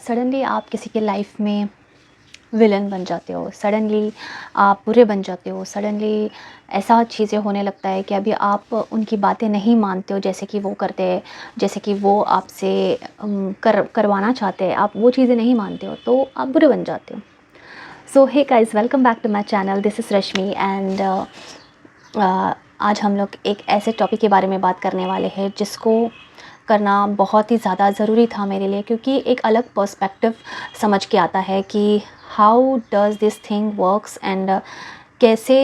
Suddenly आप किसी के लाइफ में विलन बन जाते हो, सडनली आप बुरे बन जाते हो, सडनली ऐसा चीज़ें होने लगता है कि अभी आप उनकी बातें नहीं मानते हो जैसे कि वो करते हैं, जैसे कि वो आपसे करवाना चाहते हैं, आप वो चीज़ें नहीं मानते हो तो आप बुरे बन जाते हो। So hey guys, welcome back to my channel, this is Rashmi and आज हम लोग एक ऐसे टॉपिक के बारे में बात करने वाले हैं जिसको करना बहुत ही ज़्यादा ज़रूरी था मेरे लिए, क्योंकि एक अलग पर्सपेक्टिव समझ के आता है कि how does this thing works and कैसे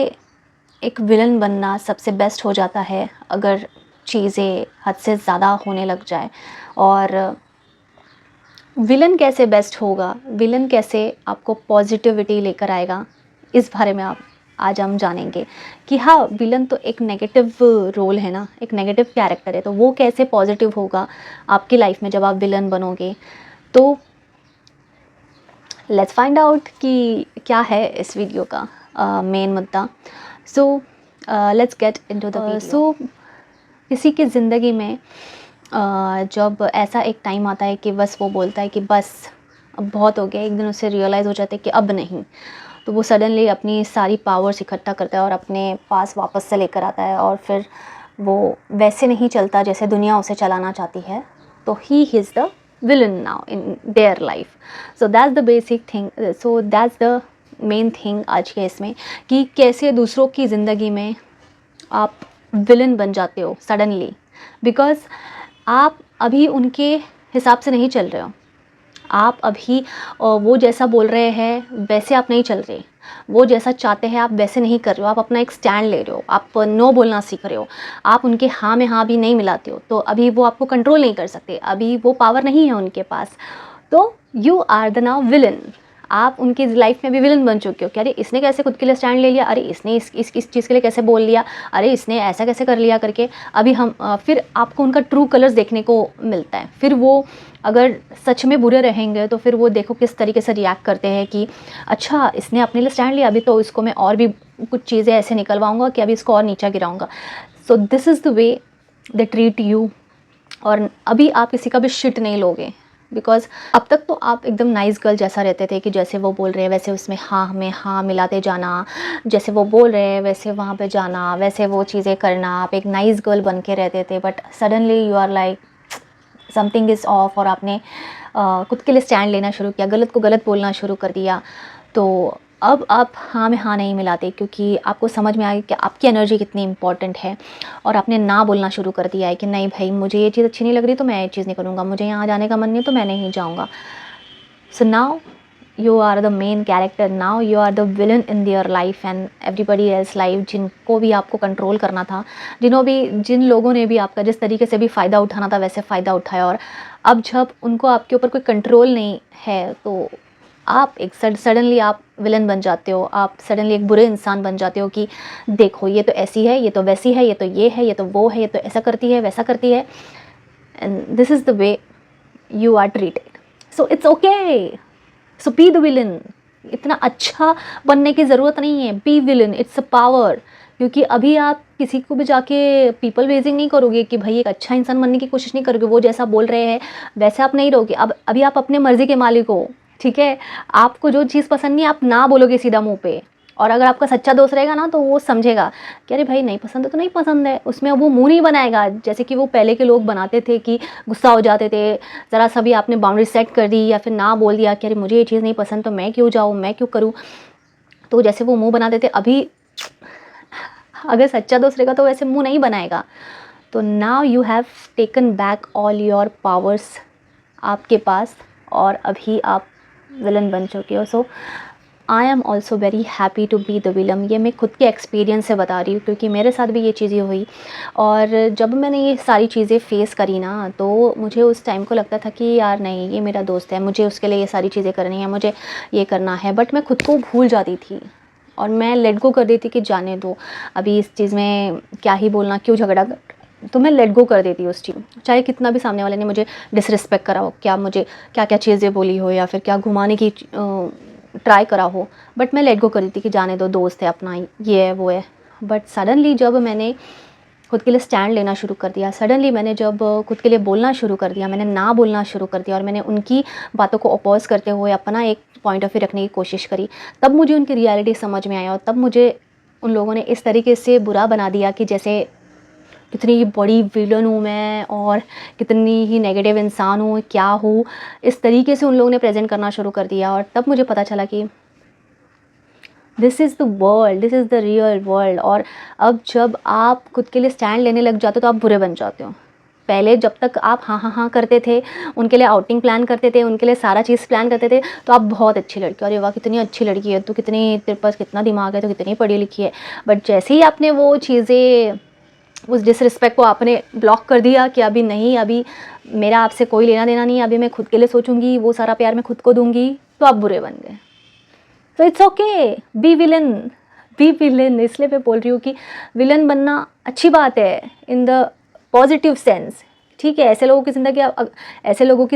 एक विलन बनना सबसे बेस्ट हो जाता है अगर चीज़ें हद से ज़्यादा होने लग जाए। और विलन कैसे बेस्ट होगा, विलन कैसे आपको पॉजिटिविटी लेकर आएगा, इस बारे में आप आज हम जानेंगे कि हाँ, विलन तो एक नेगेटिव रोल है ना, एक नेगेटिव कैरेक्टर है, तो वो कैसे पॉजिटिव होगा आपकी लाइफ में जब आप विलन बनोगे। तो लेट्स फाइंड आउट कि क्या है इस वीडियो का मेन मुद्दा। So let's get into the video. So किसी की ज़िंदगी में जब ऐसा एक टाइम आता है कि बस वो बोलता है कि बस अब बहुत हो गया, एक दिन उसे रियलाइज़ हो जाता है कि अब नहीं, तो वो सडनली अपनी सारी पावर्स इकट्ठा करता है और अपने पास वापस से लेकर आता है, और फिर वो वैसे नहीं चलता जैसे दुनिया उसे चलाना चाहती है, तो he is the villain now in their life. So that's the basic thing, so that's the main thing आज के इसमें, कि कैसे दूसरों की ज़िंदगी में आप विलन बन जाते हो सडनली, बिकॉज़ आप अभी उनके हिसाब से नहीं चल रहे हो। आप अभी वो जैसा बोल रहे हैं वैसे आप नहीं चल रहे, वो जैसा चाहते हैं आप वैसे नहीं कर रहे हो, आप अपना एक स्टैंड ले रहे हो, आप नो बोलना सीख रहे हो, आप उनके हाँ में हाँ भी नहीं मिलाते हो, तो अभी वो आपको कंट्रोल नहीं कर सकते, अभी वो पावर नहीं है उनके पास, तो you are the now villain. आप उनकी लाइफ में भी विलन बन चुके हो कि अरे इसने कैसे खुद के लिए स्टैंड ले लिया, अरे इसने इस चीज़ के लिए कैसे बोल लिया, अरे इसने ऐसा कैसे कर लिया करके। अभी हम फिर आपको उनका ट्रू कलर्स देखने को मिलता है। फिर वो अगर सच में बुरे रहेंगे तो फिर वो देखो किस तरीके से रिएक्ट करते हैं कि अच्छा इसने अपने लिए स्टैंड लिया, अभी तो इसको मैं और भी कुछ चीज़ें ऐसे निकलवाऊँगा कि अभी इसको और नीचा गिराऊँगा। So this is the way they treat you. और अभी आप किसी का भी शिट नहीं लोगे, बिकॉज़ अब तक तो आप एकदम नाइस गर्ल जैसा रहते थे कि जैसे वो बोल रहे हैं वैसे उसमें हाँ में हाँ मिलाते जाना, जैसे वो बोल रहे हैं वैसे वहाँ पे जाना, वैसे वो चीज़ें करना, आप एक नाइस गर्ल बन के रहते थे। But suddenly you are like something is off, और आपने खुद के लिए स्टैंड लेना शुरू किया, गलत को गलत बोलना शुरू कर दिया। तो अब आप हाँ में हाँ नहीं मिलाते, क्योंकि आपको समझ में आ गया कि आपकी एनर्जी कितनी इंपॉर्टेंट है, और आपने ना बोलना शुरू कर दिया है कि नहीं भाई मुझे ये चीज़ अच्छी नहीं लग रही तो मैं ये चीज़ नहीं करूँगा, मुझे यहाँ जाने का मन नहीं तो मैं नहीं जाऊँगा। So now you are the main character, now you are the villain in their life and everybody else life, जिनको भी आपको कंट्रोल करना था, जिन लोगों ने भी आपका जिस तरीके से भी फ़ायदा उठाना था वैसे फ़ायदा उठाया, और अब जब उनको आपके ऊपर कोई कंट्रोल नहीं है तो आप एक सडनली आप विलन बन जाते हो, आप सडनली एक बुरे इंसान बन जाते हो कि देखो ये तो ऐसी है, ये तो वैसी है, ये तो ये है, ये तो वो है, ये तो ऐसा करती है वैसा करती है, and this is the way you are treated. So it's okay, so be the villain. इतना अच्छा बनने की ज़रूरत नहीं है, be villain, it's a power. क्योंकि अभी आप किसी को भी जाके पीपल प्लीजिंग नहीं करोगे कि भाई एक अच्छा इंसान बनने की कोशिश नहीं करोगे, वो जैसा बोल रहे हैं वैसे आप नहीं रहोगे। अब अभी आप अपने मर्ज़ी के मालिक हो, ठीक है। आपको जो चीज़ पसंद नहीं आप ना बोलोगे सीधा मुँह पे, और अगर आपका सच्चा दोस्त रहेगा ना तो वो समझेगा कि अरे भाई नहीं पसंद है तो नहीं पसंद है, उसमें वो मुँह नहीं बनाएगा जैसे कि वो पहले के लोग बनाते थे कि गुस्सा हो जाते थे, ज़रा सा भी आपने बाउंड्री सेट कर दी या फिर ना बोल दिया कि अरे मुझे ये चीज़ नहीं पसंद तो मैं क्यों जाऊँ, मैं क्यों करूँ, तो जैसे वो मुँह बनाते थे। अभी अगर सच्चा दोस्त रहेगा तो वैसे मुँह नहीं बनाएगा। तो now you have taken back all your powers आपके पास, और अभी आप विलन बन चुके हो। So I am also very happy to be the villain. ये मैं खुद के एक्सपीरियंस से बता रही हूँ, क्योंकि मेरे साथ भी ये चीज़ें हुई, और जब मैंने ये सारी चीज़ें फ़ेस करी ना तो मुझे उस टाइम को लगता था कि यार नहीं ये मेरा दोस्त है, मुझे उसके लिए ये सारी चीज़ें करनी है, मुझे ये करना है, बट मैं खुद को भूल जाती थी और मैं लेट गो कर देती कि जाने दो, अभी इस चीज़ में क्या ही बोलना, क्यों झगड़ा कर, तो मैं लेट गो कर देती उस चीज़, चाहे कितना भी सामने वाले ने मुझे डिसरिस्पेक्ट करा हो, क्या मुझे क्या क्या चीज़ें बोली हो या फिर क्या घुमाने की ट्राई करा हो, बट मैं लेट गो कर देती कि जाने दो, दोस्त है अपना, ये है वो है। बट सडनली जब मैंने खुद के लिए स्टैंड लेना शुरू कर दिया। सडनली मैंने जब खुद के लिए बोलना शुरू कर दिया, मैंने ना बोलना शुरू कर दिया और मैंने उनकी बातों को अपोज़ करते हुए अपना एक पॉइंट ऑफ व्यू रखने की कोशिश करी, तब मुझे उनकी रियलिटी समझ में आया और तब मुझे उन लोगों ने इस तरीके से बुरा बना दिया कि जैसे कितनी बड़ी विलन हूँ मैं और कितनी ही नेगेटिव इंसान हूँ, क्या हूँ, इस तरीके से उन लोगों ने प्रेजेंट करना शुरू कर दिया। और तब मुझे पता चला कि this is the world, this is the real world. और अब जब आप खुद के लिए स्टैंड लेने लग जाते हो तो आप बुरे बन जाते हो। पहले जब तक आप हाँ हाँ हाँ करते थे, उनके लिए आउटिंग प्लान करते थे, उनके लिए सारा चीज़ प्लान करते थे, तो आप बहुत अच्छी लड़की, अरे वाह कितनी अच्छी लड़की है, तो कितनी तेरे पास कितना दिमाग है, तो कितनी पढ़ी लिखी है। बट जैसे ही आपने वो चीज़ें, उस डिसरिस्पेक्ट को आपने ब्लॉक कर दिया कि अभी नहीं, अभी मेरा आपसे कोई लेना देना नहीं है, अभी मैं खुद के लिए सोचूंगी, वो सारा प्यार मैं खुद को दूंगी, तो आप बुरे बन गए। तो it's okay, be villain, be villain. इसलिए मैं बोल रही हूँ कि विलन बनना अच्छी बात है इन द पॉजिटिव सेंस, ठीक है। ऐसे लोगों की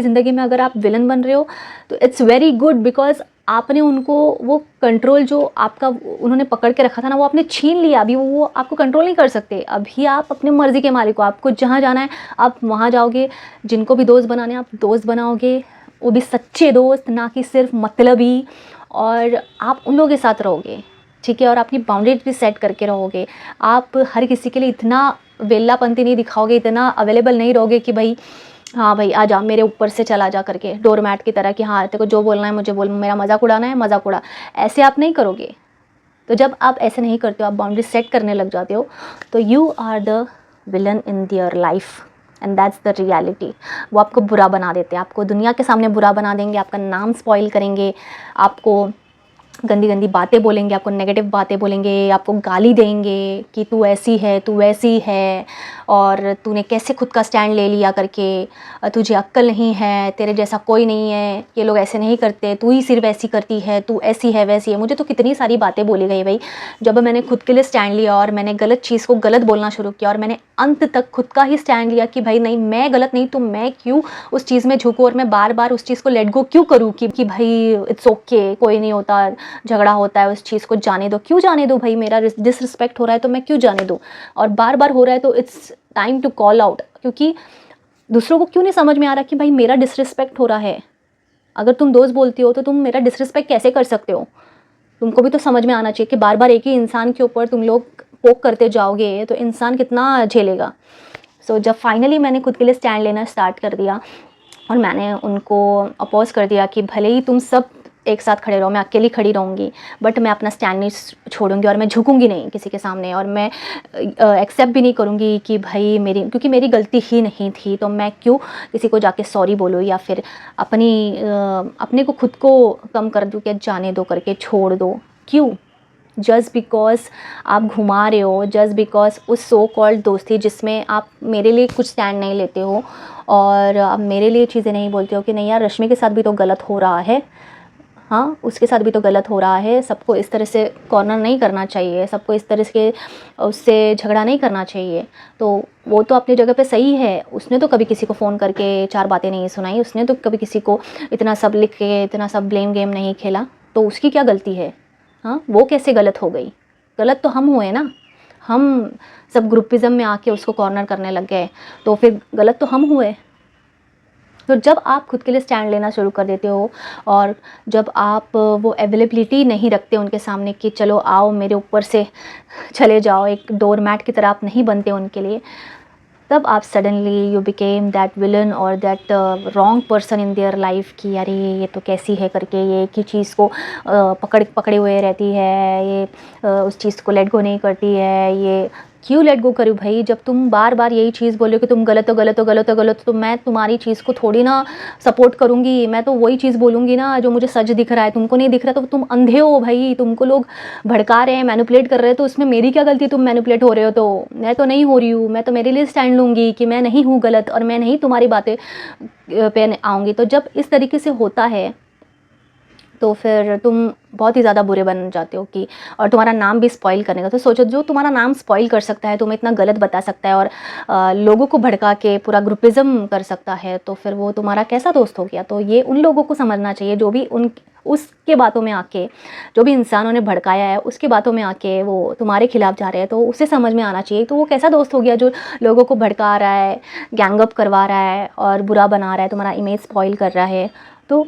ज़िंदगी में अगर आप विलन बन रहे हो तो इट्स वेरी गुड, बिकॉज आपने उनको वो कंट्रोल जो आपका उन्होंने पकड़ के रखा था ना, वो आपने छीन लिया। अभी वो आपको कंट्रोल नहीं कर सकते। अभी आप अपने मर्ज़ी के मालिक हो, आपको जहाँ जाना है आप वहाँ जाओगे, जिनको भी दोस्त बनाने आप दोस्त बनाओगे, वो भी सच्चे दोस्त, ना कि सिर्फ मतलबी। और आप उन लोगों के साथ रहोगे, ठीक है। और अपनी बाउंड्रीज भी सेट करके रहोगे। आप हर किसी के लिए इतना वेल्लापंती नहीं दिखाओगे, इतना अवेलेबल नहीं रहोगे कि भाई हाँ भाई आ जा, मेरे ऊपर से चला जा करके, डोरमैट की तरह कि हाँ तेरे को जो बोलना है मुझे बोल, मेरा मजाक उड़ाना है मजाक उड़ा। ऐसे आप नहीं करोगे। तो जब आप ऐसे नहीं करते हो, आप बाउंड्री सेट करने लग जाते हो, तो you are the villain in their life and that's the reality. वो आपको बुरा बना देते हैं, आपको दुनिया के सामने बुरा बना देंगे, आपका नाम स्पॉइल करेंगे, आपको गंदी गंदी बातें बोलेंगे, आपको नेगेटिव बातें बोलेंगे, आपको गाली देंगे कि तू ऐसी है, तू वैसी है, और तूने कैसे खुद का स्टैंड ले लिया करके, तुझे अक्ल नहीं है, तेरे जैसा कोई नहीं है, ये लोग ऐसे नहीं करते, तू ही सिर्फ ऐसी करती है, तू ऐसी है वैसी है। मुझे तो कितनी सारी बातें बोली गई भाई, जब मैंने खुद के लिए स्टैंड लिया और मैंने गलत चीज़ को गलत बोलना शुरू किया और मैंने अंत तक खुद का ही स्टैंड लिया कि भाई नहीं, मैं गलत नहीं तो मैं क्यों उस चीज़ में झुकूँ और मैं बार बार उस चीज़ को लेट गो क्यों करूँ कि भाई इट्स ओके, कोई नहीं होता, झगड़ा होता है, उस चीज़ को जाने दो, क्यों जाने दो भाई, मेरा डिसरिस्पेक्ट हो रहा है तो मैं क्यों जाने दूँ, और बार बार हो रहा है तो it's time to call out. क्योंकि दूसरों को क्यों नहीं समझ में आ रहा कि भाई मेरा डिसरिस्पेक्ट हो रहा है। अगर तुम दोस्त बोलती हो तो तुम मेरा डिसरिस्पेक्ट कैसे कर सकते हो, तुमको भी तो समझ में आना चाहिए कि बार बार एक ही इंसान के ऊपर तुम लोग पोक करते जाओगे तो इंसान कितना झेलेगा। सो जब फाइनली मैंने खुद के लिए स्टैंड लेना स्टार्ट कर दिया और मैंने उनको अपोज कर दिया कि भले ही तुम सब एक साथ खड़े रहो, मैं अकेली खड़ी रहूँगी, बट मैं अपना स्टैंड नहीं छोड़ूंगी और मैं झुकूंगी नहीं किसी के सामने, और मैं एक्सेप्ट भी नहीं करूँगी कि भाई क्योंकि मेरी गलती ही नहीं थी, तो मैं क्यों किसी को जाके सॉरी बोलूँ या फिर अपने को खुद को कम कर दूँ कि जाने दो करके छोड़ दो। क्यों? जस्ट बिकॉज आप घुमा रहे हो, जस्ट बिकॉज उस सो कॉल्ड दोस्ती जिसमें आप मेरे लिए कुछ स्टैंड नहीं लेते हो और आप मेरे लिए चीज़ें नहीं बोलते हो कि नहीं यार रश्मि के साथ भी तो गलत हो रहा है, हाँ उसके साथ भी तो गलत हो रहा है, सबको इस तरह से कॉर्नर नहीं करना चाहिए, सबको इस तरह से उससे झगड़ा नहीं करना चाहिए। तो वो तो अपनी जगह पे सही है, उसने तो कभी किसी को फ़ोन करके चार बातें नहीं सुनाई, उसने तो कभी किसी को इतना सब लिख के इतना सब ब्लेम गेम नहीं खेला, तो उसकी क्या गलती है? हाँ वो कैसे गलत हो गई? गलत तो हम हुए ना, हम सब ग्रुपिज़म में आके उसको कॉर्नर करने लग गए, तो फिर गलत तो हम हुए। तो जब आप खुद के लिए स्टैंड लेना शुरू कर देते हो और जब आप वो अवेलेबिलिटी नहीं रखते उनके सामने कि चलो आओ मेरे ऊपर से चले जाओ, एक डोर मैट की तरह आप नहीं बनते उनके लिए, तब आप suddenly you became that villain और that wrong person in their life कि अरे ये तो कैसी है करके, ये एक ही चीज़ को पकड़े हुए रहती है, ये उस चीज़ को लेट गो नहीं करती है, ये क्यों लेट गो करूँ भाई? जब तुम बार बार यही चीज़ बोलो कि तुम गलत हो गलत हो गलत हो गलत हो, तो मैं तुम्हारी चीज़ को थोड़ी ना सपोर्ट करूँगी, मैं तो वही चीज़ बोलूँगी ना जो मुझे सच दिख रहा है, तुमको नहीं दिख रहा तो तुम अंधे हो भाई, तुमको लोग भड़का रहे हैं, मैनिपुलेट कर रहे हैं, तो उसमें मेरी क्या गलती? तुम मैनिपुलेट हो रहे हो तो मैं तो नहीं हो रही हूँ, मैं तो मेरे लिए स्टैंड लूँगी कि मैं नहीं हूँ गलत और मैं नहीं तुम्हारी बातें पे आऊँगी। तो जब इस तरीके से होता है तो फिर तुम बहुत ही ज़्यादा बुरे बन जाते हो कि, और तुम्हारा नाम भी स्पॉइल करने का। तो सोचो जो तुम्हारा नाम स्पॉइल कर सकता है, तुम्हें इतना गलत बता सकता है और लोगों को भड़का के पूरा ग्रुपिज़म कर सकता है, तो फिर वो तुम्हारा कैसा दोस्त हो गया? तो ये उन लोगों को समझना चाहिए जो भी उसके बातों में आके, जो भी इंसान उन्हें भड़काया है उसके बातों में आके वो तुम्हारे खिलाफ जा रहे हैं, तो उसे समझ में आना चाहिए तो वो कैसा दोस्त हो गया जो लोगों को भड़का रहा है, गैंगअप करवा रहा है और बुरा बना रहा है, तुम्हारा इमेज स्पॉइल कर रहा है, तो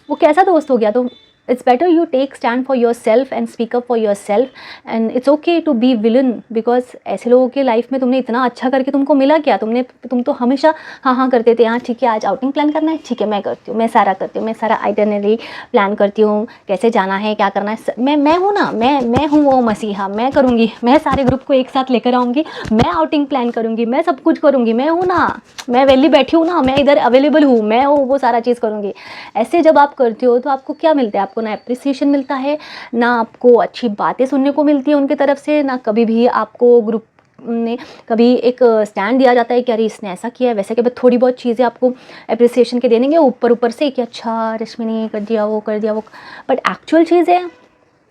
वो कैसा दोस्त हो गया। तो it's better you take stand for yourself and speak up for yourself and it's okay to be villain, because ऐसे लोगों के लाइफ में तुमने इतना अच्छा करके तुमको मिला क्या। तुम तो हमेशा हाँ करते थे, हाँ ठीक है आज आउटिंग प्लान करना है, ठीक है मैं करती हूँ, मैं सारा करती हूँ, मैं सारा आइटनरी प्लान करती हूँ, कैसे जाना है क्या करना है, मैं हूँ ना, मैं हूँ वो मसीहा, मैं करूँगी, मैं सारे ग्रुप को एक साथ लेकर आऊँगी, मैं आउटिंग प्लान करूँगी, मैं सब कुछ करूँगी, मैं हूँ ना, मैं वेली बैठी हूँ ना, मैं इधर अवेलेबल हूँ, मैं वो सारा चीज़ करूँगी। ऐसे जब आप करते हो तो आपको क्या मिलता है, आपको ना अप्रिसिएशन मिलता है, ना आपको अच्छी बातें सुनने को मिलती है उनकी तरफ से, ना कभी भी आपको ग्रुप ने कभी एक स्टैंड दिया जाता है कि अरे इसने ऐसा किया है वैसा किया। थोड़ी बहुत चीज़ें आपको अप्रिसिएशन के दे देंगे ऊपर से कि अच्छा रश्मि ने कर दिया वो, बट एक्चुअल चीज़ें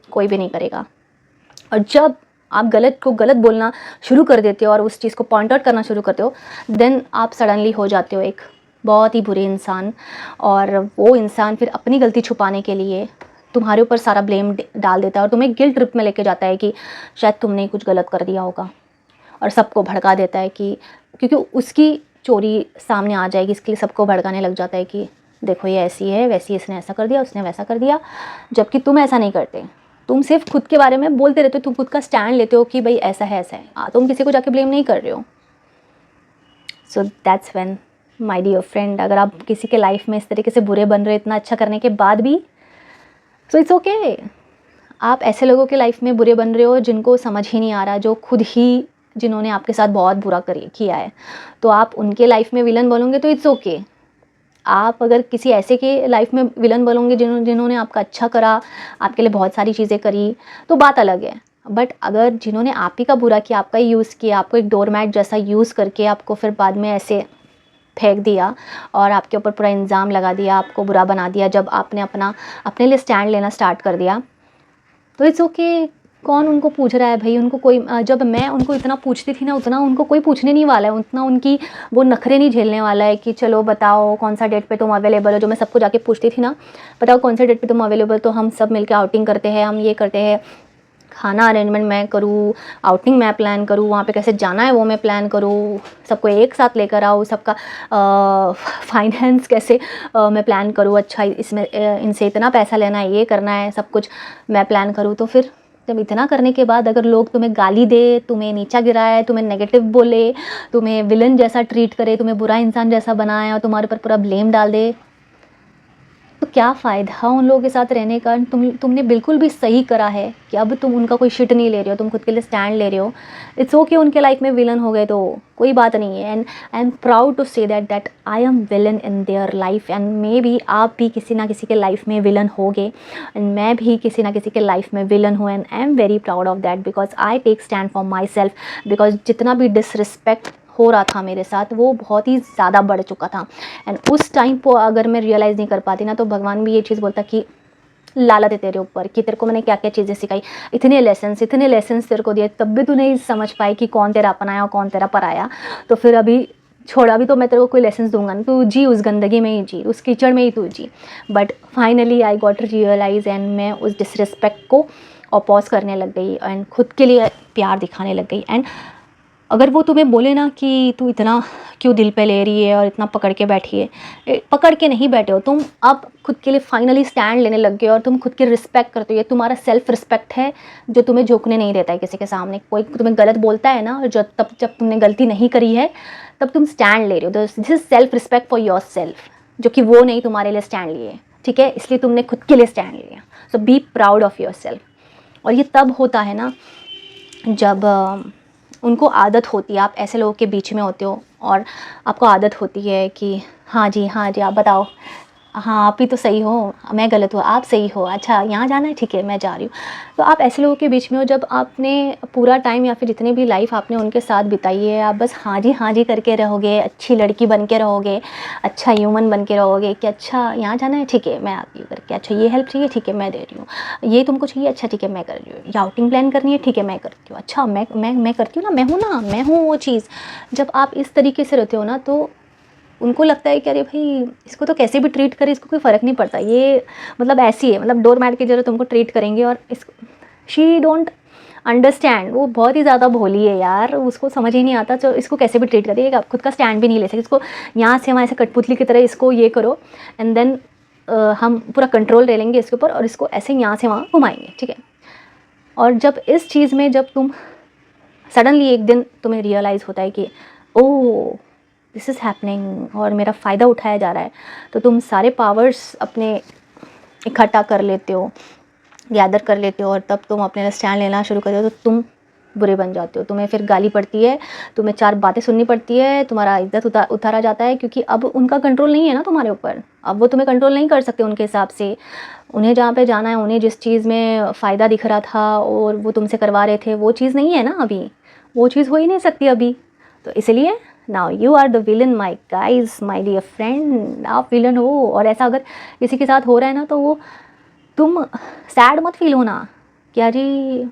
कोई भी नहीं करेगा। और जब आप गलत को गलत बोलना शुरू कर देते हो और उस चीज़ को पॉइंट आउट करना शुरू करते हो, देन आप सडनली हो जाते हो एक बहुत ही बुरे इंसान। और वो इंसान फिर अपनी गलती छुपाने के लिए तुम्हारे ऊपर सारा ब्लेम डाल देता है और तुम्हें गिल्ट ट्रिप में लेके जाता है कि शायद तुमने कुछ गलत कर दिया होगा, और सबको भड़का देता है कि क्योंकि उसकी चोरी सामने आ जाएगी, इसके लिए सबको भड़काने लग जाता है कि देखो ये ऐसी है वैसी, इसने ऐसा कर दिया उसने वैसा कर दिया, जबकि तुम ऐसा नहीं करते। तुम सिर्फ खुद के बारे में बोलते रहते हो, तुम खुद का स्टैंड लेते हो कि भाई ऐसा है तुम किसी को जाके ब्लेम नहीं कर रहे हो। So that's when my dear friend, अगर आप किसी के लाइफ में इस तरीके से बुरे बन रहे इतना अच्छा करने के बाद भी, सो इट्स ओके। आप ऐसे लोगों के लाइफ में बुरे बन रहे हो जिनको समझ ही नहीं आ रहा, जो खुद ही जिन्होंने आपके साथ बहुत बुरा किया है, तो आप उनके लाइफ में विलन बोलोगे तो इट्स ओके। आप अगर किसी ऐसे के लाइफ में विलन बोलोगे जिन्होंने आपका अच्छा करा, आपके लिए बहुत सारी चीज़ें करी, तो बात अलग है। बट अगर जिन्होंने आप ही का बुरा किया, आपका ही यूज़ किया, आपको एक डोरमैट जैसा यूज़ करके आपको फिर बाद में ऐसे फेंक दिया और आपके ऊपर पूरा इल्ज़ाम लगा दिया, आपको बुरा बना दिया, जब आपने अपने लिए स्टैंड लेना स्टार्ट कर दिया, तो इट्स ओके। कौन उनको पूछ रहा है भाई, उनको कोई जब मैं उनको इतना पूछती थी ना, उतना उनको कोई पूछने नहीं वाला है, उतना उनकी वो नखरे नहीं झेलने वाला है कि चलो बताओ कौन सा डेट पे तुम अवेलेबल हो। जो मैं सबको जाके पूछती थी ना, बताओ कौन सा डेट पे तुम अवेलेबल, तो हम सब मिलकर आउटिंग करते हैं, हम ये करते हैं, खाना अरेंजमेंट मैं करूँ, आउटिंग मैं प्लान करूँ, वहाँ पे कैसे जाना है वो मैं प्लान करूँ, सबको एक साथ लेकर आऊँ, सबका फाइनेंस कैसे मैं प्लान करूँ, अच्छा इसमें इनसे इतना पैसा लेना है, ये करना है, सब कुछ मैं प्लान करूँ। तो फिर जब इतना करने के बाद अगर लोग तुम्हें गाली दे, तुम्हें नीचा गिराए, तुम्हें नेगेटिव बोले, तुम्हें विलन जैसा ट्रीट करे, तुम्हें बुरा इंसान जैसा बनाए और तुम्हारे ऊपर पूरा ब्लेम डाल दे, तो क्या फ़ायदा उन लोगों के साथ रहने का। तुमने बिल्कुल भी सही करा है कि अब तुम उनका कोई शिट नहीं ले रहे हो, तुम खुद के लिए स्टैंड ले रहे हो। इट्स ओके उनके लाइफ में विलन हो गए तो कोई बात नहीं है, and I am proud to say that I am villain in their life, and maybe आप भी किसी ना किसी के लाइफ में विलन होगे, एंड मैं भी किसी ना किसी के लाइफ में विलन हूँ, and I am very proud of that because I take stand for myself. Because जितना भी डिसरिस्पेक्ट हो रहा था मेरे साथ वो बहुत ही ज़्यादा बढ़ चुका था, एंड उस टाइम को अगर मैं रियलाइज़ नहीं कर पाती ना, तो भगवान भी ये चीज़ बोलता कि लालत है तेरे ऊपर कि तेरे को मैंने क्या क्या चीज़ें सिखाई, इतने लेसन्स तेरे को दिए, तब भी तू नहीं समझ पाई कि कौन तेरा अपनाया और कौन तेरा पराया। तो फिर अभी छोड़ा भी तो मैं तेरे को कोई लेसन्स दूंगा नहीं, तू जी उस गंदगी में ही जी, उस कीचड़ में ही तू जी। But finally I got realise, and मैं उस डिसरिस्पेक्ट को अपोज करने लग गई एंड खुद के लिए प्यार दिखाने लग गई। एंड अगर वो तुम्हें बोले ना कि तू इतना क्यों दिल पे ले रही है और इतना पकड़ के बैठी है, पकड़ के नहीं बैठे हो तुम, अब खुद के लिए फाइनली स्टैंड लेने लग गए और तुम खुद की रिस्पेक्ट करते हो। ये तुम्हारा सेल्फ रिस्पेक्ट है जो तुम्हें झुकने नहीं देता है किसी के सामने। कोई तुम्हें गलत बोलता है ना, जब तुमने गलती नहीं करी है तब तुम स्टैंड ले रहे हो, this is self respect for your self, जो कि वो नहीं तुम्हारे लिए स्टैंड लिए, ठीक है, इसलिए तुमने खुद के लिए स्टैंड लिया। So be proud of yourself. और ये तब होता है ना जब उनको आदत होती है, आप ऐसे लोगों के बीच में होते हो और आपको आदत होती है कि हाँ जी आप बताओ, हाँ आप ही तो सही हो, मैं गलत हूँ, आप सही हो, अच्छा यहाँ जाना है, ठीक है मैं जा रही हूँ। तो आप ऐसे लोगों के बीच में हो जब आपने पूरा टाइम या फिर जितनी भी लाइफ आपने उनके साथ बिताई है, आप बस हाँ जी करके रहोगे, अच्छी लड़की बन के रहोगे, अच्छा ह्यूमन बन के रहोगे कि अच्छा यहाँ जाना है, ठीक है मैं आती हूँ करके, अच्छा ये हेल्प चाहिए, ठीक है मैं दे रही हूँ, ये तुमको चाहिए, अच्छा ठीक है मैं कर रही हूँ, या आउटिंग प्लान करनी है, ठीक है मैं करती हूँ, अच्छा मैं करती हूँ ना, मैं हूँ ना, मैं हूँ वो चीज़। जब आप इस तरीके से रहते हो ना, तो उनको लगता है कि अरे भाई इसको तो कैसे भी ट्रीट करे, इसको कोई फ़र्क नहीं पड़ता, ये मतलब ऐसी है, मतलब डोर मैट की जरूरत तुमको ट्रीट करेंगे। और इसको शी डोंट अंडरस्टैंड, वो बहुत ही ज़्यादा भोली है यार, उसको समझ ही नहीं आता, तो इसको कैसे भी ट्रीट करिए, खुद का स्टैंड भी नहीं ले सकते, इसको यहाँ से हमारे ऐसे कठपुतली की तरह इसको ये करो एंड देन हम पूरा कंट्रोल ले लेंगे इसके ऊपर और इसको ऐसे यहाँ से वहाँ घुमाएंगे, ठीक है। और जब इस चीज़ में जब तुम सडनली एक दिन तुम्हें रियलाइज़ होता है कि ओह दिस इज़ हैपनिंग और मेरा फ़ायदा उठाया जा रहा है, तो तुम सारे पावर्स अपने इकट्ठा कर लेते हो, गैदर कर लेते हो और तब तुम अपने लिए स्टैंड लेना शुरू करते हो, तो तुम बुरे बन जाते हो, तुम्हें फिर गाली पड़ती है, तुम्हें 4 बातें सुननी पड़ती है, तुम्हारा इज्जत उतारा जाता है, क्योंकि अब उनका कंट्रोल नहीं है ना तुम्हारे ऊपर, अब वो तुम्हें कंट्रोल नहीं कर सकते उनके हिसाब से। उन्हें जहाँ पे जाना है, उन्हें जिस चीज़ में फ़ायदा दिख रहा था और वो तुमसे करवा रहे थे, वो चीज़ नहीं है ना अभी, वो चीज़ हो ही नहीं सकती अभी। तो इसलिए now you are the villain my guys, my dear friend, आप विलन हो। और ऐसा अगर किसी के साथ हो रहा है ना, तो वो तुम सैड मत फील होना कि अरे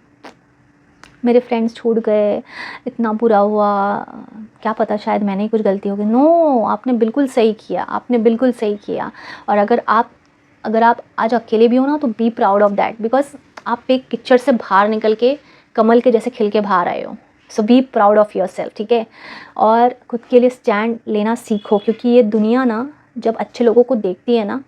मेरे फ्रेंड्स छूट गए, इतना बुरा हुआ, क्या पता शायद मैंने ही कुछ गलती हो गई। नो, आपने बिल्कुल सही किया, आपने बिल्कुल सही किया। और अगर आप आज अकेले भी हो ना, तो B proud of that, because आप एक कीचड़ से बाहर निकल के कमल के जैसे खिल के बाहर आए हो। So be proud of yourself, ठीक है। और खुद के लिए स्टैंड लेना सीखो, क्योंकि ये दुनिया ना जब अच्छे लोगों को देखती है ना,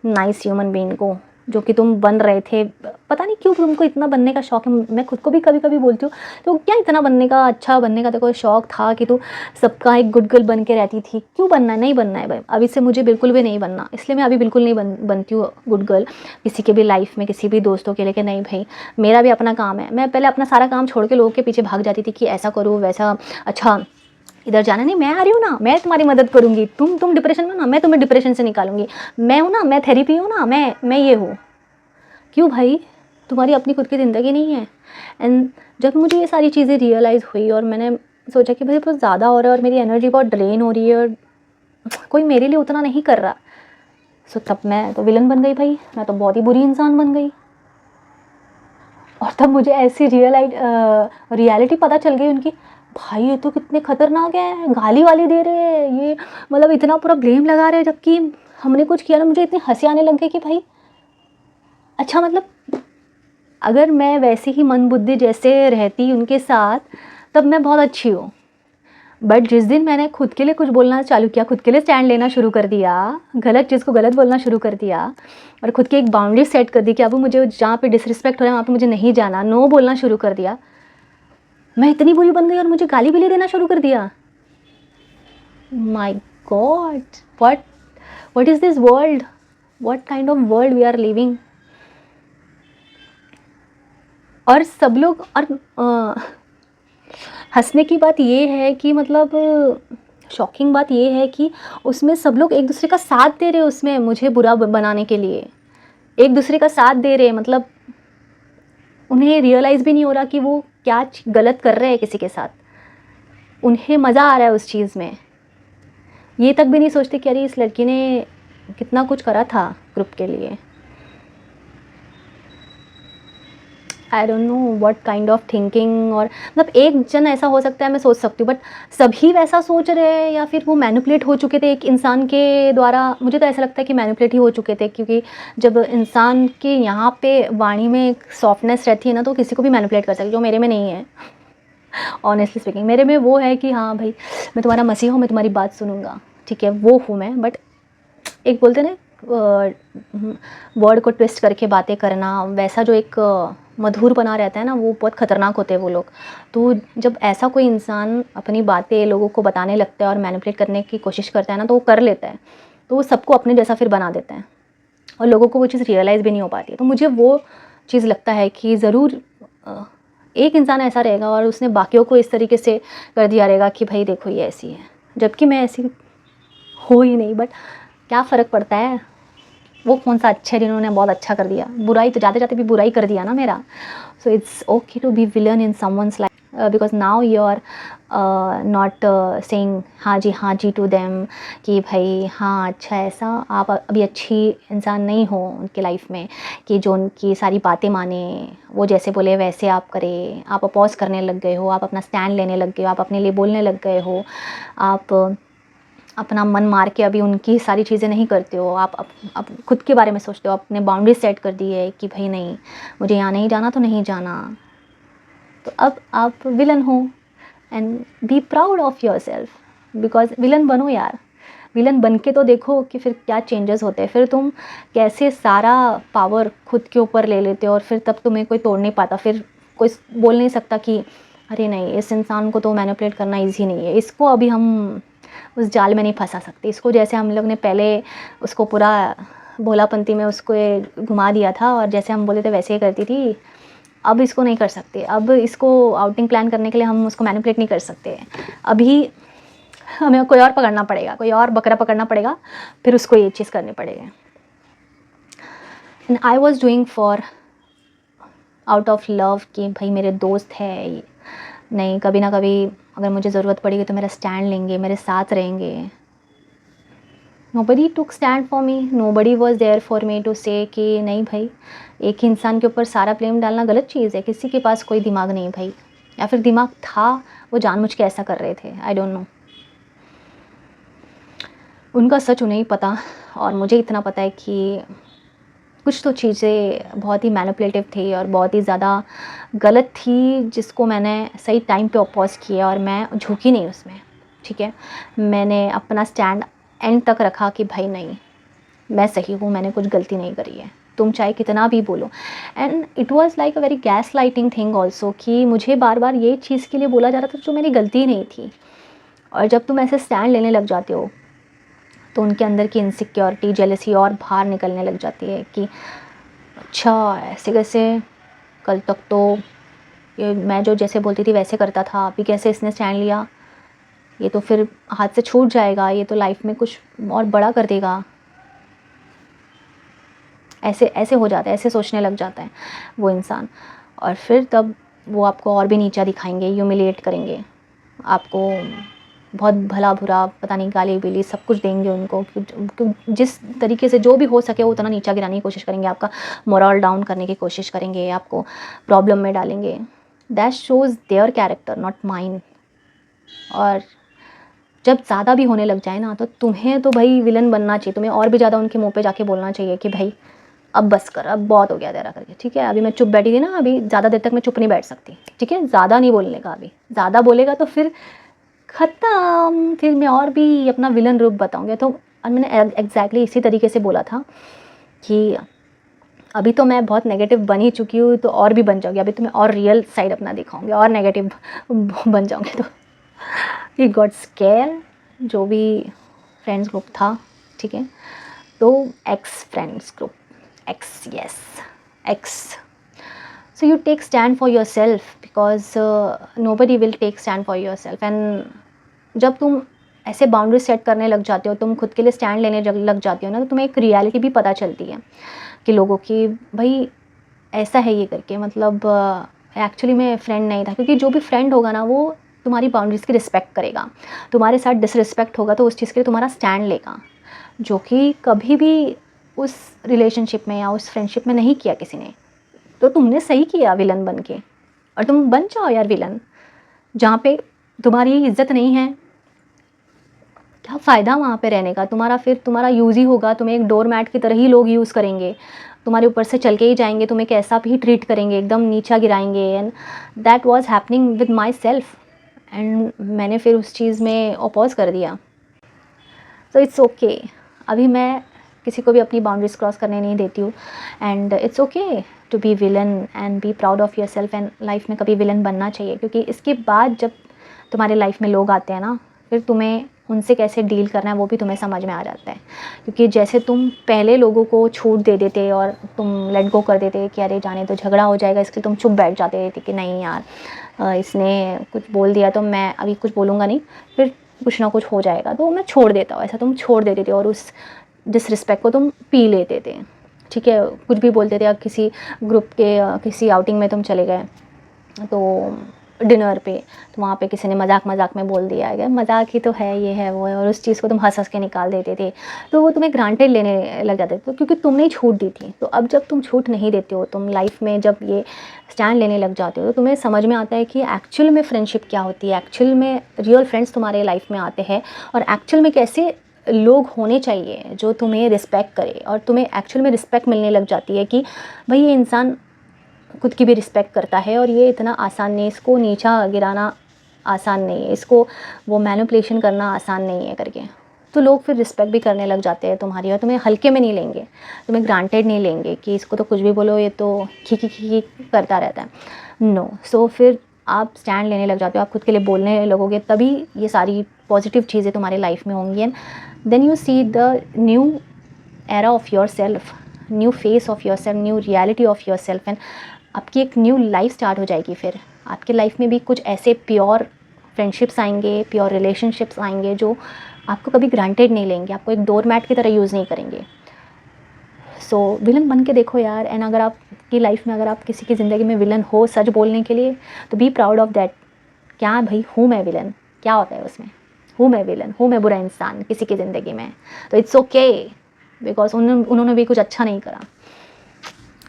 नाइस ह्यूमन बीइंग को, जो कि तुम बन रहे थे, पता नहीं क्यों तुमको इतना बनने का शौक है। मैं खुद को भी कभी कभी बोलती हूँ, तो क्या इतना बनने का, अच्छा बनने का देखो शौक था कि तू सबका एक गुड गर्ल बन के रहती थी, क्यों बनना है? नहीं बनना है भाई, अभी से मुझे बिल्कुल भी नहीं बनना, इसलिए मैं अभी बिल्कुल नहीं बनती हूँ गुड गर्ल किसी के भी लाइफ में, किसी भी दोस्तों के लिए, कि नहीं भाई मेरा भी अपना काम है। मैं पहले अपना सारा काम छोड़ के लोगों के पीछे भाग जाती थी कि ऐसा करूँ वैसा, अच्छा इधर जाना नहीं, मैं आ रही हूँ ना, मैं तुम्हारी मदद करूँगी, तुम डिप्रेशन में ना, मैं तुम्हें डिप्रेशन से निकालूंगी, मैं हूँ ना, मैं थेरेपी हूँ ना, मैं ये हूँ। क्यों भाई, तुम्हारी अपनी खुद की ज़िंदगी नहीं है? एंड जब मुझे ये सारी चीज़ें रियलाइज़ हुई और मैंने सोचा कि भाई बहुत ज़्यादा हो रहा है और मेरी एनर्जी बहुत ड्रेन हो रही है और कोई मेरे लिए उतना नहीं कर रहा, सो तब मैं तो विलन बन गई भाई, मैं तो बहुत ही बुरी इंसान बन गई। और तब मुझे ऐसी रियलिटी पता चल गई उनकी, भाई ये तो कितने खतरनाक है, गाली वाली दे रहे हैं ये, मतलब इतना पूरा ब्लेम लगा रहे हैं, जबकि हमने कुछ किया ना। मुझे इतनी हंसी आने लग गई कि भाई अच्छा, मतलब अगर मैं वैसे ही मन बुद्धि जैसे रहती उनके साथ, तब मैं बहुत अच्छी हूँ। बट जिस दिन मैंने खुद के लिए कुछ बोलना चालू किया, खुद के लिए स्टैंड लेना शुरू कर दिया, गलत चीज़ को गलत बोलना शुरू कर दिया और खुद की एक बाउंड्री सेट कर दी कि अब मुझे जहाँ पे डिसरिस्पेक्ट हो रहा है वहाँ पे मुझे नहीं जाना, नो बोलना शुरू कर दिया, मैं इतनी बुरी बन गई और मुझे गाली भी ले देना शुरू कर दिया। माई God, what is this world, what kind of world we are living। और सब लोग, और हंसने की बात ये है कि मतलब शॉकिंग बात ये है कि उसमें सब लोग एक दूसरे का साथ दे रहे हैं, उसमें मुझे बुरा बनाने के लिए एक दूसरे का साथ दे रहे हैं। मतलब उन्हें रियलाइज़ भी नहीं हो रहा कि वो क्या गलत कर रहे हैं किसी के साथ, उन्हें मज़ा आ रहा है उस चीज़ में। ये तक भी नहीं सोचते कि अरे इस लड़की ने कितना कुछ करा था ग्रुप के लिए। I don't know what kind of thinking. और मतलब एक जन ऐसा हो सकता है, मैं सोच सकती हूँ, बट सभी वैसा सोच रहे हैं या फिर वो मैनिपुलेट हो चुके थे एक इंसान के द्वारा। मुझे तो ऐसा लगता है कि मैनिपुलेट ही हो चुके थे, क्योंकि जब इंसान के यहाँ पे वाणी में एक सॉफ्टनेस रहती है ना, तो किसी को भी मैनिपुलेट कर सकती, जो मेरे में नहीं है। ऑनेस्टली स्पीकिंग मेरे में वो है कि हाँ भाई मैं तुम्हारा मसीहा हूँ, मैं तुम्हारी बात सुनूंगा, ठीक है, वो हूँ मैं। बट एक बोलते ना वर्ड को ट्विस्ट करके बातें करना, वैसा जो एक मधुर बना रहता है ना, वो बहुत ख़तरनाक होते हैं वो लोग। तो जब ऐसा कोई इंसान अपनी बातें लोगों को बताने लगता है और मैनिपुलेट करने की कोशिश करता है ना, तो वो कर लेता है, तो वो सबको अपने जैसा फिर बना देता है और लोगों को वो चीज़ रियलाइज़ भी नहीं हो पाती है। तो मुझे वो चीज़ लगता है कि ज़रूर एक इंसान ऐसा रहेगा और उसने बाकियों को इस तरीके से कर दिया रहेगा कि भाई देखो ये ऐसी है, जबकि मैं ऐसी हो ही नहीं। बट क्या फ़र्क पड़ता है, वो कौन सा अच्छा है जिन्होंने बहुत अच्छा कर दिया, बुराई तो जाते जाते भी बुराई कर दिया ना मेरा। So it's okay to be villain in someone's life, because now you are not saying हाँ जी टू देम कि भाई हाँ अच्छा ऐसा, आप अभी अच्छी इंसान नहीं हो उनके लाइफ में कि जो उनकी सारी बातें माने, वो जैसे बोले वैसे आप करें। आप अपोज करने लग गए हो, आप अपना स्टैंड लेने लग गए हो, आप अपने लिए बोलने लग गए हो, आप अपना मन मार के अभी उनकी सारी चीज़ें नहीं करते हो, आप खुद के बारे में सोचते हो, अपने बाउंड्री सेट कर दी है कि भाई नहीं, मुझे यहाँ नहीं जाना तो नहीं जाना। तो अब आप विलन हो and be proud of your self, because villain बनो यार, विलन बन के तो देखो कि फिर क्या चेंजेस होते हैं, फिर तुम कैसे सारा पावर खुद के ऊपर ले लेते हो और फिर तब तुम्हें कोई तोड़ नहीं पाता, फिर कोई बोल नहीं सकता कि अरे नहीं, इस इंसान को तो मैनिपुलेट करना ईजी नहीं है, इसको अभी हम उस जाल में नहीं फंसा सकते, इसको जैसे हम लोग ने पहले उसको पूरा भोलापंती में उसको घुमा दिया था और जैसे हम बोले थे वैसे ही करती थी, अब इसको नहीं कर सकते, अब इसको आउटिंग प्लान करने के लिए हम उसको मैनिपुलेट नहीं कर सकते, अभी हमें कोई और पकड़ना पड़ेगा, कोई और बकरा पकड़ना पड़ेगा, फिर उसको ये चीज़ करनी पड़ेगी। And I was doing for out of love कि भाई मेरे दोस्त है, नहीं कभी ना कभी अगर मुझे ज़रूरत पड़ेगी तो मेरा स्टैंड लेंगे, मेरे साथ रहेंगे। Nobody took stand for me, nobody was there for me to say कि नहीं भाई, एक ही इंसान के ऊपर सारा ब्लेम डालना गलत चीज़ है, किसी के पास कोई दिमाग नहीं भाई, या फिर दिमाग था, वो जानबूझ के ऐसा कर रहे थे, आई डोंट नो। उनका सच उन्हें ही पता, और मुझे इतना पता है कि कुछ तो चीज़ें बहुत ही मैनिपुलेटिव थी और बहुत ही ज़्यादा गलत थी, जिसको मैंने सही टाइम पे अपोज किया और मैं झुकी नहीं उसमें, ठीक है। मैंने अपना स्टैंड एंड तक रखा कि भाई नहीं, मैं सही हूँ, मैंने कुछ गलती नहीं करी है, तुम चाहे कितना भी बोलो। And it was like a very gas lighting thing also, कि मुझे बार बार ये चीज़ के लिए बोला जा रहा था जो मेरी गलती नहीं थी। और जब तुम ऐसे स्टैंड लेने लग जाते हो तो उनके अंदर की इनसिक्योरिटी, जेलसी और बाहर निकलने लग जाती है कि अच्छा ऐसे कैसे, कल तक तो ये मैं जो जैसे बोलती थी वैसे करता था, अभी कैसे इसने स्टैंड लिया, ये तो फिर हाथ से छूट जाएगा, ये तो लाइफ में कुछ और बड़ा कर देगा। ऐसे ऐसे हो जाता है, ऐसे सोचने लग जाता है वो इंसान, और फिर तब वो आपको और भी नीचा दिखाएंगे, ह्यूमिलिएट करेंगे, आपको बहुत भला बुरा पता नहीं गाली बिली सब कुछ देंगे उनको, जिस तरीके से जो भी हो सके वो उतना नीचा गिराने की कोशिश करेंगे, आपका मोरल डाउन करने की कोशिश करेंगे, आपको प्रॉब्लम में डालेंगे। That shows their character, not mine. और जब ज़्यादा भी होने लग जाए ना, तो तुम्हें तो भाई विलन बनना चाहिए, तुम्हें और भी ज़्यादा उनके मुँह पे जाके बोलना चाहिए कि भाई अब बस कर, अब बहुत हो गया तेरा करके, ठीक है। अभी मैं चुप बैठी थी ना, अभी ज़्यादा देर तक मैं चुप नहीं बैठ सकती, ठीक है, ज़्यादा नहीं बोलने का, अभी ज़्यादा बोलेगा तो फिर ख़त्म, फिर मैं और भी अपना विलन रूप बताऊँगी। तो मैंने एग्जैक्टली इसी तरीके से बोला था कि अभी तो मैं बहुत नेगेटिव बन ही चुकी हूँ, तो और भी बन जाऊँगी, अभी तो मैं और रियल साइड अपना दिखाऊँगी, और नेगेटिव बन जाऊँगी। तो ही गॉट स्केयर, जो भी फ्रेंड्स ग्रुप था, ठीक है, तो x friends group, x, yes x. So you take stand for yourself because nobody will take stand for yourself. And जब तुम ऐसे बाउंड्री सेट करने लग जाते हो, तुम खुद के लिए स्टैंड लेने लग जाती हो ना, तो तुम्हें एक रियलिटी भी पता चलती है कि लोगों की, भाई ऐसा है ये करके, मतलब एक्चुअली में फ्रेंड नहीं था, क्योंकि जो भी फ्रेंड होगा ना वो तुम्हारी बाउंड्रीज़ की रिस्पेक्ट करेगा, तुम्हारे साथ डिसरिस्पेक्ट होगा तो उस चीज़ के लिए तुम्हारा स्टैंड लेगा, जो कि कभी भी उस रिलेशनशिप में या उस फ्रेंडशिप में नहीं किया किसी ने। तो तुमने सही किया विलन बन के, और तुम बन जाओ यार विलन, जहाँ पे तुम्हारी इज्जत नहीं है, क्या फ़ायदा वहाँ पे रहने का तुम्हारा, फिर तुम्हारा यूज़ ही होगा, तुम्हें एक डोर मैट की तरह ही लोग यूज़ करेंगे, तुम्हारे ऊपर से चल के ही जाएंगे, तुम्हें कैसा भी ट्रीट करेंगे, एकदम नीचा गिराएंगे। And that was happening with myself, and मैंने फिर उस चीज़ में अपोज कर दिया। सो इट्स ओके, अभी मैं किसी को भी अपनी बाउंड्रीज क्रॉस करने नहीं देती हूँ, and it's okay to be villain and be proud of yourself. And life में कभी विलन बनना चाहिए, क्योंकि इसके बाद जब तुम्हारे लाइफ में लोग आते हैं ना, फिर तुम्हें उनसे कैसे डील करना है वो भी तुम्हें समझ में आ जाता है। क्योंकि जैसे तुम पहले लोगों को छूट दे देते और तुम लेट गो कर देते कि अरे जाने तो झगड़ा हो जाएगा, इसलिए तुम चुप बैठ जाते थे कि नहीं यार इसने कुछ बोल दिया तो मैं अभी कुछ बोलूँगा नहीं, फिर कुछ ना कुछ हो जाएगा, तो मैं छोड़ देता हूँ, ऐसा तुम छोड़ देते थे और उस डिसरिस्पेक्ट को तुम पी लेते थे, ठीक है। कुछ भी बोलते थे, या किसी ग्रुप के किसी आउटिंग में तुम चले गए तो डिनर पे, तो वहाँ पे किसी ने मजाक मजाक में बोल दिया है, मजाक ही तो है, ये है वो है, और उस चीज़ को तुम हंस हंस के निकाल देते थे, तो वो तुम्हें ग्रांटेड लेने लग जाते थे, क्योंकि तुमने ही छूट दी थी। तो अब जब तुम छूट नहीं देते हो, तुम लाइफ में जब ये स्टैंड लेने लग जाते हो, तो तुम्हें समझ में आता है कि एक्चुअल में फ्रेंडशिप क्या होती है, एक्चुअल में रियल फ्रेंड्स तुम्हारे लाइफ में आते हैं, और एक्चुअल में कैसे लोग होने चाहिए जो तुम्हें रिस्पेक्ट करे, और तुम्हें एक्चुअल में रिस्पेक्ट मिलने लग जाती है कि भाई ये इंसान खुद की भी रिस्पेक्ट करता है, और ये इतना आसान नहीं, इसको नीचा गिराना आसान नहीं है, इसको वो मैनिपुलेशन करना आसान नहीं है करके, तो लोग फिर रिस्पेक्ट भी करने लग जाते हैं तुम्हारी, और तुम्हें हल्के में नहीं लेंगे, तुम्हें ग्रांटेड नहीं लेंगे कि इसको तो कुछ भी बोलो ये तो खी खी करता रहता है, नो। सो फिर आप स्टैंड लेने लग जाते हो, आप खुद के लिए बोलने लगोगे, तभी ये सारी पॉजिटिव चीज़ें तुम्हारे लाइफ में होंगी, and then you see the new era of yourself, new face of yourself, new reality of yourself, and आपकी एक न्यू लाइफ स्टार्ट हो जाएगी। फिर आपके लाइफ में भी कुछ ऐसे प्योर फ्रेंडशिप्स आएंगे, प्योर रिलेशनशिप्स आएंगे जो आपको कभी ग्रांटेड नहीं लेंगे, आपको एक डोर मैट की तरह यूज़ नहीं करेंगे। सो विलन बन के देखो यार, एंड अगर आपकी लाइफ में, अगर आप किसी की ज़िंदगी में विलन हो सच बोलने के लिए, तो बी प्राउड ऑफ दैट। क्या भाई, हूँ मैं विलन, क्या होता है उसमें, हूँ मैं विलन, हूँ मैं बुरा इंसान किसी की ज़िंदगी में, तो इट्स ओके, बिकॉज उन्होंने भी कुछ अच्छा नहीं करा,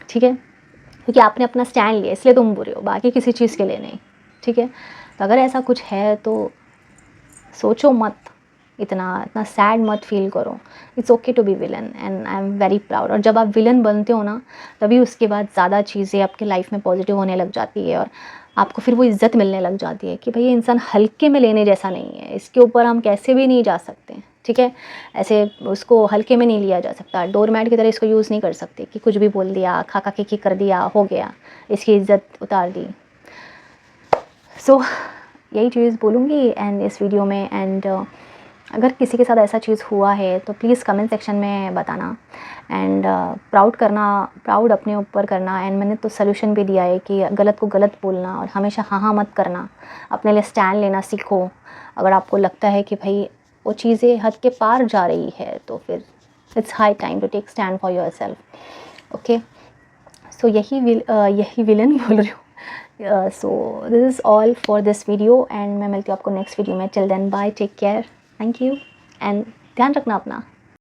ठीक है, क्योंकि आपने अपना स्टैंड लिया, इसलिए तुम बुरे हो, बाकी किसी चीज़ के लिए नहीं, ठीक है। तो अगर ऐसा कुछ है तो सोचो मत, इतना सैड मत फील करो, it's okay to be villain, and I am very proud. और जब आप विलन बनते हो ना, तभी उसके बाद ज़्यादा चीज़ें आपके लाइफ में पॉजिटिव होने लग जाती है, और आपको फिर वो इज़्ज़त मिलने लग जाती है कि भाई ये इंसान हल्के में लेने जैसा नहीं है, इसके ऊपर हम कैसे भी नहीं जा सकते, ठीक है, ऐसे उसको हल्के में नहीं लिया जा सकता, डोर मैट की तरह इसको यूज़ नहीं कर सकते कि कुछ भी बोल दिया, खा खी कर दिया, हो गया, इसकी इज़्ज़त उतार दी। सो यही चीज़ बोलूँगी एंड इस वीडियो में, एंड अगर किसी के साथ ऐसा चीज़ हुआ है तो प्लीज़ कमेंट सेक्शन में बताना, एंड प्राउड अपने ऊपर करना, एंड मैंने तो सोल्यूशन भी दिया है कि गलत को गलत बोलना, और हमेशा हाँ हाँ मत करना, अपने लिए स्टैंड लेना सीखो। अगर आपको लगता है कि भाई वो चीज़ें हद के पार जा रही है, तो फिर it's high time to take stand for yourself, okay. So यही विलन बोल रही हूँ। So this is all for this video, and मैं मिलती हूँ आपको नेक्स्ट वीडियो में। Till then bye, take care, thank you, and ध्यान रखना अपना।